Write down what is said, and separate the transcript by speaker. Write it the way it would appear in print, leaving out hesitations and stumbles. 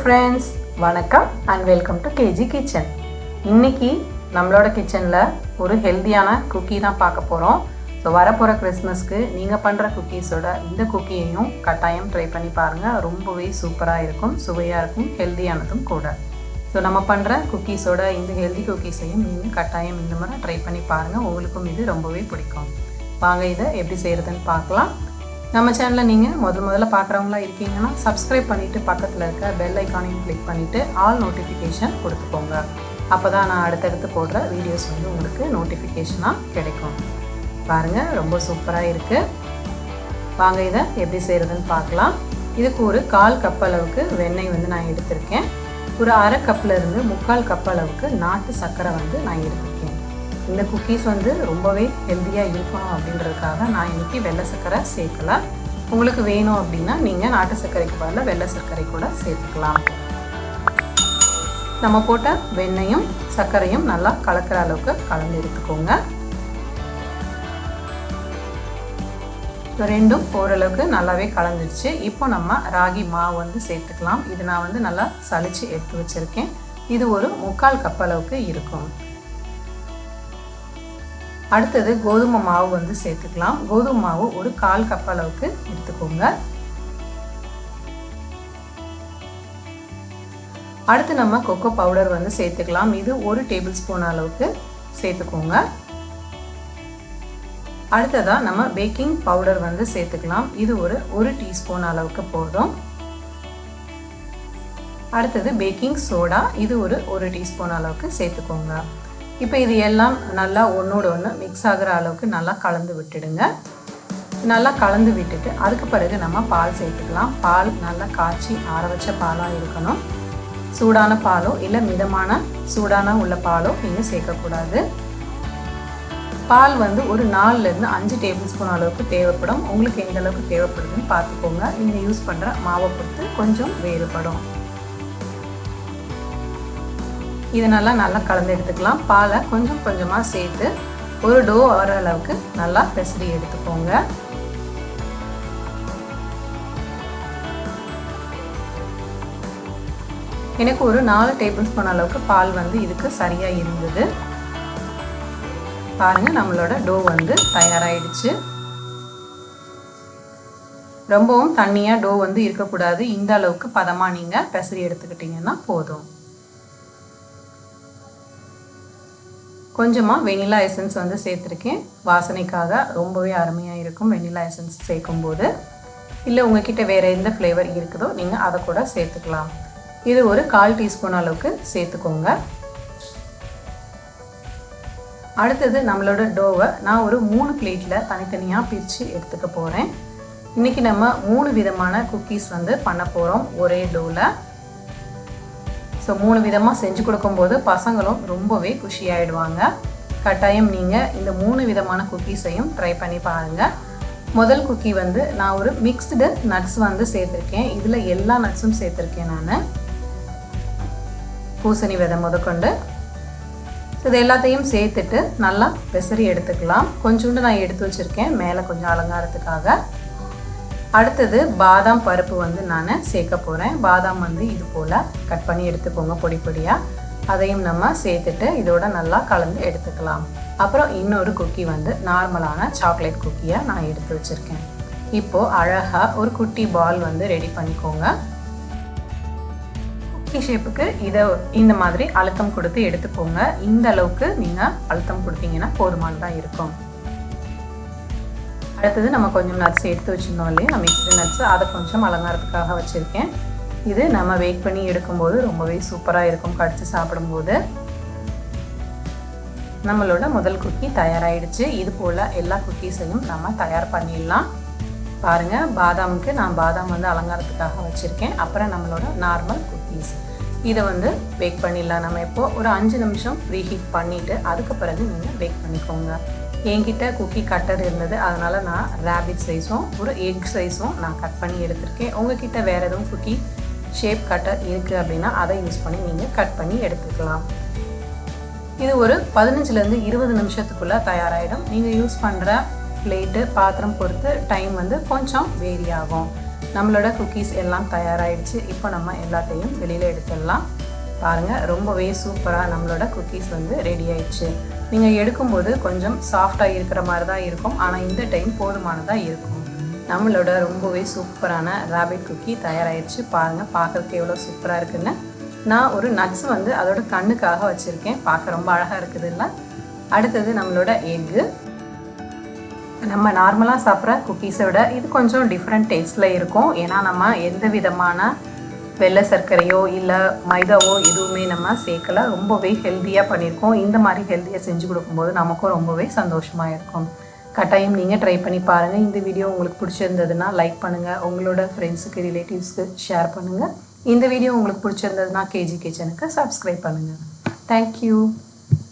Speaker 1: friends, வணக்கம் and welcome to KG Kitchen. இன்னைக்கு நம்மளோட கிச்சன்ல ஒரு ஹெல்தியான குக்கி தான் பார்க்க போறோம். ஸோ வரப்போகிற கிறிஸ்மஸ்க்கு நீங்கள் பண்ணுற குக்கீஸோட இந்த குக்கியையும் கட்டாயம் ட்ரை பண்ணி பாருங்கள். ரொம்பவே சூப்பராக இருக்கும், சுவையாக இருக்கும், ஹெல்தியானதும் கூட. ஸோ நம்ம பண்ணுற குக்கீஸோட இந்த ஹெல்தி குக்கீஸையும் நீங்கள் கட்டாயம் இந்த மாதிரி ட்ரை பண்ணி பாருங்கள். உங்களுக்கும் இது ரொம்பவே பிடிக்கும். வாங்க இதை எப்படி செய்கிறதுன்னு பார்க்கலாம். நம்ம சேனலை நீங்கள் முதல்ல பார்க்குறவங்களா இருக்கீங்கன்னா சப்ஸ்கிரைப் பண்ணிவிட்டு பக்கத்தில் இருக்க பெல் ஐக்கானையும் கிளிக் பண்ணிவிட்டு ஆல் நோட்டிஃபிகேஷன் கொடுத்துக்கோங்க. அப்போ தான் நான் அடுத்தடுத்து போடுற வீடியோஸ் வந்து உங்களுக்கு நோட்டிஃபிகேஷனாக கிடைக்கும். பாருங்கள், ரொம்ப சூப்பராக இருக்குது. வாங்க இதை எப்படி செய்கிறதுன்னு பார்க்கலாம். இதுக்கு ஒரு 1/4 கப் அளவுக்கு வெண்ணெய் வந்து நான் எடுத்திருக்கேன். ஒரு 1/2 கப்லேருந்து 3/4 கப் அளவுக்கு நாட்டு சர்க்கரை வந்து நான் எடுத்திருக்கேன். இந்த குக்கீஸ் வந்து ரொம்பவே ஹெல்த்தியாக இருக்கணும் அப்படின்றதுக்காக நான் இன்றைக்கி வெள்ளை சர்க்கரை சேர்க்கலை. உங்களுக்கு வேணும் அப்படின்னா நீங்கள் நாட்டு சர்க்கரைக்கு பதிலாக வெள்ளை சர்க்கரை கூட சேர்த்துக்கலாம். நம்ம போட்ட வெண்ணெயும் சர்க்கரையும் நல்லா கலக்கிற அளவுக்கு கலந்து எடுத்துக்கோங்க. ரெண்டும் ஓரளவுக்கு நல்லாவே கலந்துடுச்சு. இப்போ நம்ம ராகி மாவு வந்து சேர்த்துக்கலாம். இது நான் வந்து நல்லா சலிச்சு எடுத்து வச்சுருக்கேன். இது ஒரு 3/4 கப் அளவுக்கு இருக்கும். அடுத்தது கோதுமை மாவு வந்து சேர்த்துக்கலாம். கோதுமை மாவு ஒரு 1/4 கப் அளவுக்கு எடுத்துக்கோங்க. அடுத்து நம்ம கொக்கோ பவுடர் வந்து சேர்த்துக்கலாம். இது 1 டேபிள் ஸ்பூன் அளவுக்கு சேர்த்துக்கோங்க. அடுத்ததாக நம்ம பேக்கிங் பவுடர் வந்து சேர்த்துக்கலாம். இது ஒரு 1 டீஸ்பூன் அளவுக்கு போதும். அடுத்தது பேக்கிங் சோடா, இது ஒரு 1 டீஸ்பூன் அளவுக்கு சேர்த்துக்கோங்க. இப்போ இது எல்லாம் நல்லா ஒன்றோடு ஒன்று மிக்ஸ் ஆகிற அளவுக்கு நல்லா கலந்து விட்டுடுங்க. நல்லா கலந்து விட்டுட்டு அதுக்கு பிறகு நம்ம பால் சேர்த்துக்கலாம். பால் நல்லா காய்ச்சி ஆற வச்ச பாலாக இருக்கணும். சூடான பாலோ இல்லை மிதமான சூடான உள்ள பாலோ நீங்கள் சேர்க்கக்கூடாது. பால் வந்து ஒரு 4லேருந்து 5 டேபிள் ஸ்பூன் அளவுக்கு தேவைப்படும். உங்களுக்கு எந்த அளவுக்கு தேவைப்படுதுன்னு பார்த்துக்கோங்க. நீங்கள் யூஸ் பண்ணுற மாவை பொறுத்து கொஞ்சம் வேறுபடும். இது நல்லா கலந்து எடுத்துக்கலாம். பாலை கொஞ்சம் கொஞ்சமாக சேர்த்து ஒரு டோ வர அளவுக்கு நல்லா பெசரி எடுத்துக்கோங்க. எனக்கு ஒரு 4 டேபிள் ஸ்பூன் அளவுக்கு பால் வந்து இதுக்கு சரியாக இருந்தது. பாருங்கள், நம்மளோட டோ வந்து தயாராகிடுச்சு. ரொம்பவும் தண்ணியாக டோ வந்து இருக்கக்கூடாது. இந்த அளவுக்கு பதமாக நீங்கள் பெசரி எடுத்துக்கிட்டிங்கன்னா போதும். கொஞ்சமாக வெனிலா எசன்ஸ் வந்து சேர்த்துருக்கேன். வாசனைக்காக ரொம்பவே அருமையாக இருக்கும் வெனிலா எசன்ஸ் சேர்க்கும்போது. இல்லை உங்ககிட்ட வேறு எந்த ஃப்ளேவர் இருக்குதோ நீங்கள் அதை கூட சேர்த்துக்கலாம். இது ஒரு 1/4 டீஸ்பூன் அளவுக்கு சேர்த்துக்கோங்க. அடுத்தது நம்மளோட டோவை நான் ஒரு 3 பிளேட்டில் தனித்தனியாக பிரித்து எடுத்துக்க போகிறேன். இன்றைக்கி நம்ம 3 விதமான குக்கீஸ் வந்து பண்ண போகிறோம் ஒரே டோவில். ஸோ 3 விதமாக செஞ்சு கொடுக்கும்போது பசங்களும் ரொம்பவே குஷியாகிடுவாங்க. கட்டாயம் நீங்கள் இந்த 3 விதமான குக்கீஸையும் ட்ரை பண்ணி பாருங்கள். முதல் குக்கி வந்து நான் ஒரு மிக்ஸ்டு நட்ஸ் வந்து சேர்த்துருக்கேன். இதில் எல்லா நட்ஸும் சேர்த்துருக்கேன் நான், பூசணி விதை முதற்கொண்டு. இது எல்லாத்தையும் சேர்த்துட்டு நல்லா பெசரி எடுத்துக்கலாம். கொஞ்சோண்டு நான் எடுத்து வச்சுருக்கேன் மேலே கொஞ்சம் அலங்காரத்துக்காக. அடுத்தது பாதாம் பருப்பு வந்து நான் சேர்க்க போகிறேன். பாதாம் வந்து இது போல் கட் பண்ணி எடுத்துக்கோங்க பொடி பொடியாக. அதையும் நம்ம சேர்த்துட்டு இதோட நல்லா கலந்து எடுத்துக்கலாம். அப்புறம் இன்னொரு குக்கி வந்து நார்மலான சாக்லேட் குக்கியாக நான் எடுத்து வச்சுருக்கேன். இப்போது அழகாக ஒரு குட்டி பால் வந்து ரெடி பண்ணிக்கோங்க. குக்கி ஷேப்புக்கு இதை இந்த மாதிரி அழுத்தம் கொடுத்து எடுத்துக்கோங்க. இந்த அளவுக்கு நீங்கள் அழுத்தம் கொடுத்தீங்கன்னா போதுமானதாக இருக்கும். அடுத்தது நம்ம கொஞ்சம் நட்ஸ் எடுத்து வச்சுருந்தோம் இல்லையா, மிக்ஸ்டு நட்ஸு, அதை கொஞ்சம் அலங்காரத்துக்காக வச்சுருக்கேன். இது நம்ம வெயிட் பண்ணி எடுக்கும்போது ரொம்பவே சூப்பராக இருக்கும் கடிச்சு சாப்பிடும்போது. நம்மளோட முதல் குக்கி தயாராகிடுச்சு. இது போல் எல்லா குக்கீஸையும் நம்ம தயார் பண்ணிடலாம். பாருங்கள், பாதாமுக்கு நான் பாதாம் வந்து அலங்காரத்துக்காக வச்சுருக்கேன். அப்புறம் நம்மளோட நார்மல் குக்கீஸ் இதை வந்து பேக் பண்ணிடலாம். நம்ம இப்போது ஒரு 5 நிமிஷம் ப்ரீஹீட் பண்ணிவிட்டு அதுக்கு பிறகு நீங்கள் பேக் பண்ணிக்கோங்க. என்கிட்ட குக்கி கட்டர் இருந்தது, அதனால் நான் ரேபிட் சைஸும் ஒரு எக் சைஸும் நான் கட் பண்ணி எடுத்திருக்கேன். உங்ககிட்ட வேறு எதுவும் குக்கி ஷேப் கட்டர் இருக்குது அப்படின்னா அதை யூஸ் பண்ணி நீங்கள் கட் பண்ணி எடுத்துக்கலாம். இது ஒரு 15லேருந்து 20 நிமிஷத்துக்குள்ளே தயாராகிடும். நீங்கள் யூஸ் பண்ணுற பிளேட்டு பாத்திரம் பொறுத்து டைம் வந்து கொஞ்சம் வேரி ஆகும். நம்மளோட குக்கீஸ் எல்லாம் தயாராகிடுச்சு. இப்போ நம்ம எல்லாத்தையும் வெளியில் எடுத்துடலாம். பாருங்கள், ரொம்பவே சூப்பராக நம்மளோட குக்கீஸ் வந்து ரெடி ஆயிடுச்சு. நீங்கள் எடுக்கும்போது கொஞ்சம் சாஃப்டாக இருக்கிற மாதிரி தான் இருக்கும், ஆனால் இந்த டைம் போதுமானதாக இருக்கும். நம்மளோட ரொம்பவே சூப்பரான ராபிட் குக்கி தயாராகிடுச்சு. பாருங்கள், பார்க்குறதுக்கு எவ்வளோ சூப்பராக இருக்குன்னு. நான் ஒரு நட்ஸ் வந்து அதோட கண்ணுக்காக வச்சுருக்கேன். பார்க்க ரொம்ப அழகாக இருக்குது இல்லை? அடுத்தது நம்மளோட எக்கு. நம்ம நார்மலாக சாப்பிட்ற குக்கீஸை விட இது கொஞ்சம் டிஃப்ரெண்ட் டேஸ்ட்டில் இருக்கும். ஏன்னா நம்ம எந்த விதமான வெள்ளை சர்க்கரையோ இல்லை மைதாவோ எதுவுமே நம்ம சேர்க்கலை. ரொம்பவே ஹெல்த்தியாக பண்ணியிருக்கோம். இந்த மாதிரி ஹெல்த்தியாக செஞ்சு கொடுக்கும்போது நமக்கும் ரொம்பவே சந்தோஷமாக இருக்கும். கட்டாயம் நீங்கள் ட்ரை பண்ணி பாருங்கள். இந்த வீடியோ உங்களுக்கு பிடிச்சிருந்ததுன்னா லைக் பண்ணுங்கள், உங்களோட ஃப்ரெண்ட்ஸுக்கு ரிலேட்டிவ்ஸ்க்கு ஷேர் பண்ணுங்கள். இந்த வீடியோ உங்களுக்கு பிடிச்சிருந்ததுன்னா கேஜி கிச்சனுக்கு சப்ஸ்கிரைப் பண்ணுங்கள். தேங்க்யூ.